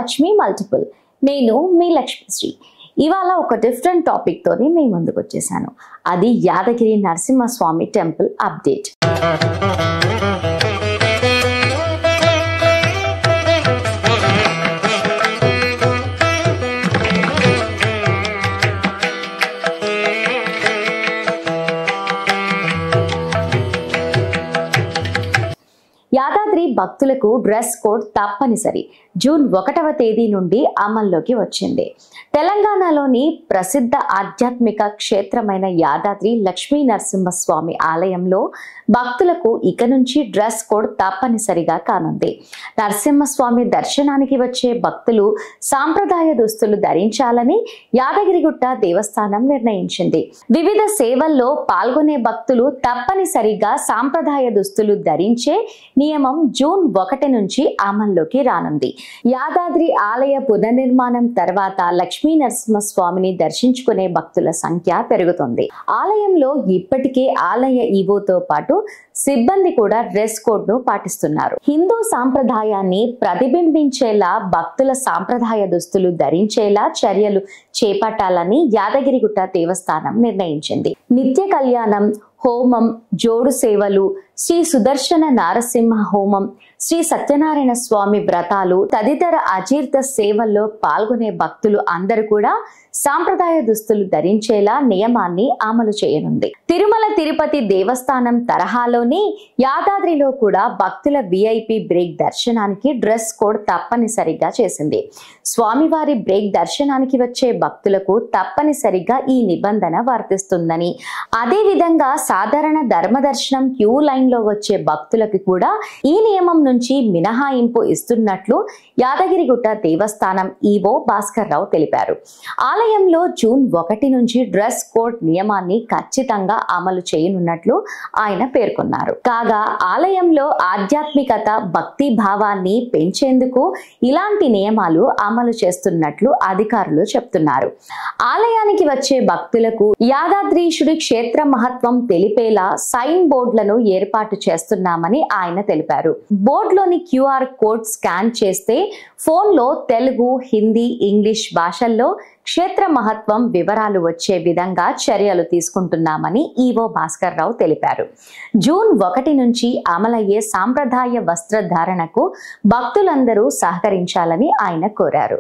Mahalakshmi multiple. నేను మీ లక్ష్మీశ్రీ. ఇవాళ ఒక డిఫరెంట్ టాపిక్ తోని మీ ముందుకు వచ్చేసాను. అది యాదగిరి నరసింహస్వామి టెంపుల్ అప్డేట్. యాదాద్రి భక్తులకు డ్రెస్ కోడ్ తప్పనిసరి. జూన్ 1వ తేదీ నుండి అమల్లోకి వచ్చింది. తెలంగాణలోని ప్రసిద్ధ ఆధ్యాత్మిక క్షేత్రమైన యాదాద్రి లక్ష్మీ నరసింహస్వామి ఆలయంలో భక్తులకు ఇక నుంచి డ్రెస్ కోడ్ తప్పనిసరిగా కానుంది. నరసింహస్వామి దర్శనానికి వచ్చే భక్తులు సాంప్రదాయ దుస్తులు ధరించాలని యాదగిరిగుట్ట దేవస్థానం నిర్ణయించింది. వివిధ సేవల్లో పాల్గొనే భక్తులు తప్పనిసరిగా సాంప్రదాయ దుస్తులు ధరించే నియమం జూన్ 1 నుంచి అమల్లోకి రానుంది. యాదాద్రి ఆలయ పునర్నిర్మాణం తర్వాత లక్ష్మీ నరసింహస్వామిని దర్శించుకునే భక్తుల సంఖ్య పెరుగుతుంది. ఆలయంలో ఇప్పటికే ఆలయ ఈవోతో పాటు సిబ్బంది కూడా డ్రెస్ కోడ్ ను పాటిస్తున్నారు. హిందూ సాంప్రదాయాన్ని ప్రతిబింబించేలా భక్తుల సాంప్రదాయ దుస్తులు ధరించేలా చర్యలు చేపట్టాలని యాదగిరిగుట్ట దేవస్థానం నిర్ణయించింది. నిత్య కళ్యాణం, హోమం, జోడు సేవలు, శ్రీ సుదర్శన నారసింహ హోమం, శ్రీ సత్యనారాయణ స్వామి వ్రతాలు తదితర అజీర్త సేవల్లో పాల్గొనే భక్తులు అందరూ కూడా సాంప్రదాయ దుస్తులు ధరించేలా నియమాన్ని అమలు చేయనుంది. తిరుమల తిరుపతి దేవస్థానం తరహాలోని యాదాద్రిలో కూడా భక్తుల విఐపి బ్రేక్ దర్శనానికి డ్రెస్ కోడ్ తప్పనిసరిగా చేసింది. స్వామివారి బ్రేక్ దర్శనానికి వచ్చే భక్తులకు తప్పనిసరిగా ఈ నిబంధన వర్తిస్తుందని, అదే విధంగా సాధారణ ధర్మ దర్శనం క్యూ లైన్ లో వచ్చే భక్తులకు కూడా ఈ నియమం నుంచి మినహాయింపు ఇస్తున్నట్లు యాదగిరిగుట్ట దేవస్థానం ఈవో భాస్కర్ రావు తెలిపారు. ఆలయంలో జూన్ 1 నుంచి డ్రెస్ కోడ్ నియమాన్ని ఖచ్చితంగా అమలు చేయనున్నట్లు ఆయన పేర్కొన్నారు. కాగా ఆలయంలో ఆధ్యాత్మికత, భక్తి భావాన్ని పెంచేందుకు ఇలాంటి నియమాలు అమలు చేస్తున్నట్లు అధికారులు చెప్తున్నారు. ఆలయానికి వచ్చే భక్తులకు యాదాద్రీశుడి క్షేత్ర మహత్వం తెలిపేలా సైన్ బోర్డులను ఏర్పాటు చేస్తున్నామని ఆయన తెలిపారు. బోర్డులోని QR కోడ్ స్కాన్ చేస్తే ఫోన్లో తెలుగు, హిందీ, ఇంగ్లీష్ భాషల్లో క్షేత్ర మహత్వం వివరాలు వచ్చే విధంగా చర్యలు తీసుకుంటున్నామని ఈవో భాస్కర్ రావు తెలిపారు. జూన్ 1 నుంచి అమలయ్యే సాంప్రదాయ వస్త్రధారణకు భక్తులందరూ సహకరించాలని ఆయన కోరారు.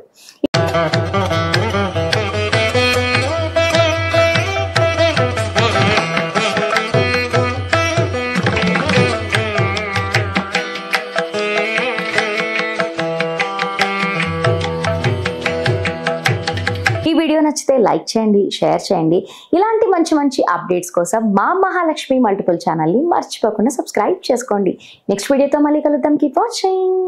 ఈ వీడియో నచ్చితే లైక్ చేయండి, షేర్ చేయండి. ఇలాంటి మంచి మంచి అప్డేట్స్ కోసం మా మహాలక్ష్మి మల్టిపుల్ ఛానల్ని మర్చిపోకుండా సబ్స్క్రైబ్ చేసుకోండి. నెక్స్ట్ వీడియోతో మళ్ళీ కలుద్దాం. Keep watching.